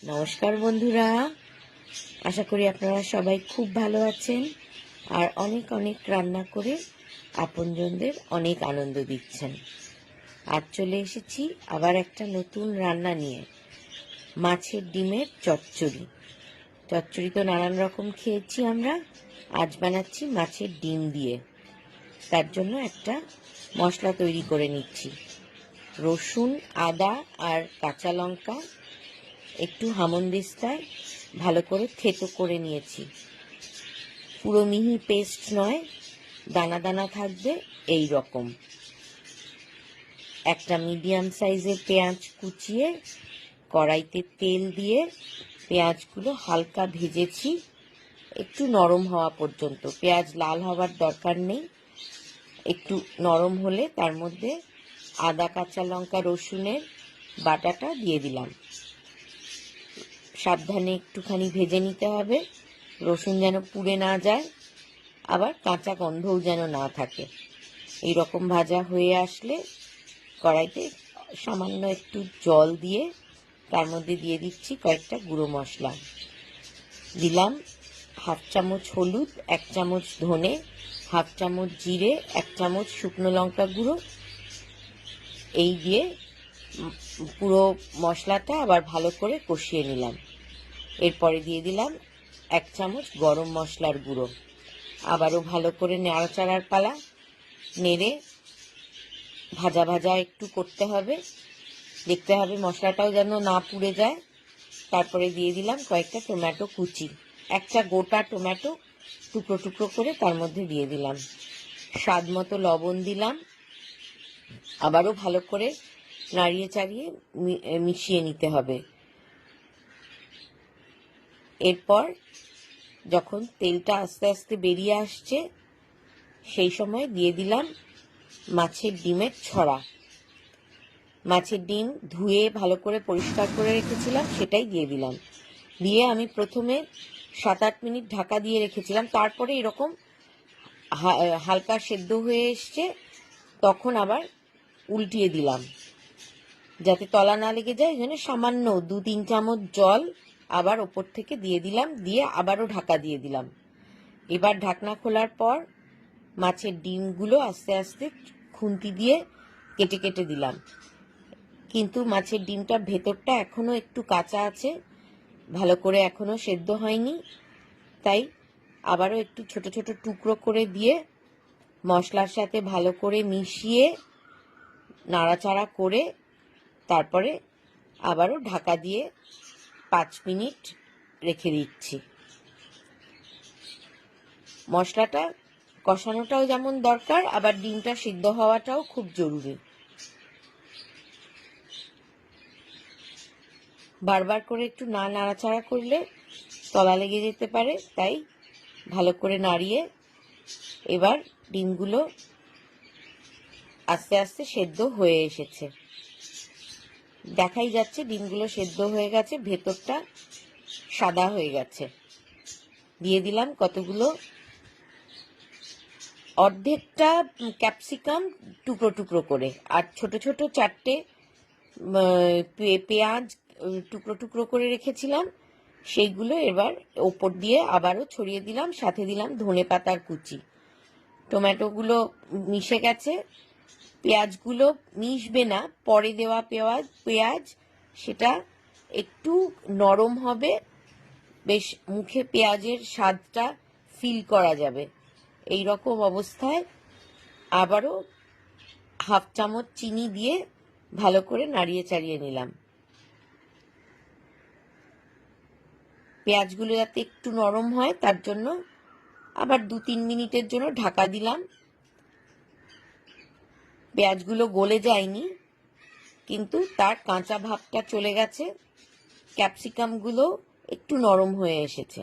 নমস্কার বন্ধুরা, আশা করি আপনারা সবাই খুব ভালো আছেন আর অনেক অনেক রান্না করে আপনজনদের অনেক আনন্দ দিচ্ছেন। আজ চলে এসেছি আবার একটা নতুন রান্না নিয়ে, মাছের ডিমের চচ্চড়ি। চচ্চড়ি তো নানান রকম খেয়েছি আমরা, আজ বানাচ্ছি মাছের ডিম দিয়ে। তার জন্য একটা মশলা তৈরি করে নিচ্ছি। রসুন, আদা আর কাঁচা লঙ্কা একটু হামনদিস্তায় ভালো করে থেতো করে নিয়েছি। পুরো মিহি পেস্ট নয়, দানা দানা থাকবে এই রকম। একটা মিডিয়াম সাইজের পেঁয়াজ কুচিয়ে কড়াইতে তেল দিয়ে পেঁয়াজগুলো হালকা ভেজেছি, একটু নরম হওয়া পর্যন্ত। পেঁয়াজ লাল হওয়ার দরকার নেই, একটু নরম হলে তার মধ্যে আদা, কাঁচা লঙ্কা, রসুনের বাটাটা দিয়ে দিলাম। সাবধানে একটুখানি ভেজে নিতে হবে, রসুন যেন পুড়ে না যায়, আবার কাঁচা গন্ধও যেন না থাকে। এই রকম ভাজা হয়ে আসলে কড়াইতে সামান্য একটু জল দিয়ে তার মধ্যে দিয়ে দিচ্ছি কয়েকটা গুঁড়ো মশলা। দিলাম 1/2 চামচ হলুদ, 1 চামচ ধনে, 1/2 চামচ জিরে, 1 চামচ শুকনো লঙ্কা গুঁড়ো। এই দিয়ে পুরো মশলাটা আবার ভালো করে কষিয়ে নিলাম। এরপরে দিয়ে দিলাম 1 চামচ গরম মশলার গুঁড়ো। আবারও ভালো করে নাড়াচাড়ার পালা। নেড়ে ভাজা ভাজা একটু করতে হবে, দেখতে হবে মশলাটাও যেন না পুড়ে যায়। তারপরে দিয়ে দিলাম কয়েকটা টমেটো কুচি, একটা গোটা টমেটো টুকরো টুকরো করে তার মধ্যে দিয়ে দিলাম। স্বাদ মতো লবণ দিলাম। আবারও ভালো করে নাড়িয়ে চাড়িয়ে মিশিয়ে নিতে হবে। এরপর যখন তেলটা আস্তে আস্তে বেরিয়ে আসছে, সেই সময় দিয়ে দিলাম মাছের ডিমের ছড়া। মাছের ডিম ধুয়ে ভালো করে পরিষ্কার করে রেখেছিলাম, সেটাই দিয়ে দিলাম। দিয়ে আমি প্রথমে 7-8 মিনিট ঢাকা দিয়ে রেখেছিলাম। তারপরে এরকম হালকা সেদ্ধ হয়ে এসছে, তখন আবার উল্টিয়ে দিলাম যাতে তলা না লেগে যায়। এই জন্য সামান্য 2-3 চামচ জল আবার ওপর থেকে দিয়ে দিলাম, দিয়ে আবারও ঢাকা দিয়ে দিলাম। এবার ঢাকনা খোলার পর মাছের ডিমগুলো আস্তে আস্তে খুন্তি দিয়ে কেটে কেটে দিলাম। কিন্তু মাছের ডিমটার ভেতরটা এখনো একটু কাঁচা আছে, ভালো করে এখনো সেদ্ধ হয়নি। তাই আবারও একটু ছোট ছোট টুকরো করে দিয়ে মশলার সাথে ভালো করে মিশিয়ে নাড়াচাড়া করে তারপরে আবারও ঢাকা দিয়ে 5 মিনিট রেখে দিচ্ছি। মশলাটা কষানোটাও যেমন দরকার, আবার ডিমটা সিদ্ধ হওয়াটাও খুব জরুরি। বারবার করে একটু নাড়াচাড়া করলে তলা লেগে যেতে পারে, তাই ভালো করে নাড়িয়ে এবার ডিমগুলো আস্তে আস্তে সেদ্ধ হয়ে এসেছে। দেখাই যাচ্ছে ডিমগুলো সেদ্ধ হয়ে গেছে, ভেতরটা সাদা হয়ে গেছে। দিয়ে দিলাম কতগুলো, অর্ধেকটা ক্যাপসিকাম টুকরো টুকরো করে, আর ছোট ছোট 4টে পেঁয়াজ টুকরো টুকরো করে রেখেছিলাম, সেইগুলো এবার ওপর দিয়ে আবারও ছড়িয়ে দিলাম। সাথে দিলাম ধনে পাতার কুচি। টমেটোগুলো মিশে গেছে, পেঁয়াজগুলো মিশবে না, পরে দেওয়া পেঁয়াজ সেটা একটু নরম হবে, বেশ মুখে পেঁয়াজের স্বাদটা ফিল করা যাবে। এই রকম অবস্থায় আবারও 1/2 চামচ চিনি দিয়ে ভালো করে নাড়িয়ে চাড়িয়ে নিলাম। পেঁয়াজগুলো যাতে একটু নরম হয় তার জন্য আবার 2-3 মিনিটের জন্য ঢাকা দিলাম। পেঁয়াজগুলো গলে যায়নি, কিন্তু তার কাঁচা ভাবটা চলে গেছে, ক্যাপসিকামগুলো একটু নরম হয়ে এসেছে।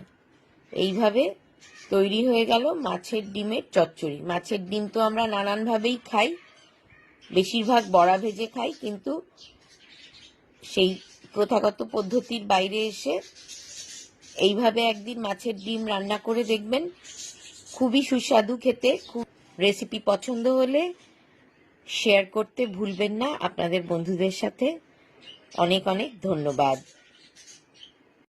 এইভাবে তৈরি হয়ে গেল মাছের ডিমের চচ্চড়ি। মাছের ডিম তো আমরা নানানভাবেই খাই, বেশিরভাগ বড়া ভেজে খাই, কিন্তু সেই প্রথাগত পদ্ধতির বাইরে এসে এইভাবে একদিন মাছের ডিম রান্না করে দেখবেন, খুবই সুস্বাদু খেতে। রেসিপি পছন্দ হলে শেয়ার করতে ভুলবেন না আপনাদের বন্ধুদের সাথে। অনেক অনেক ধন্যবাদ।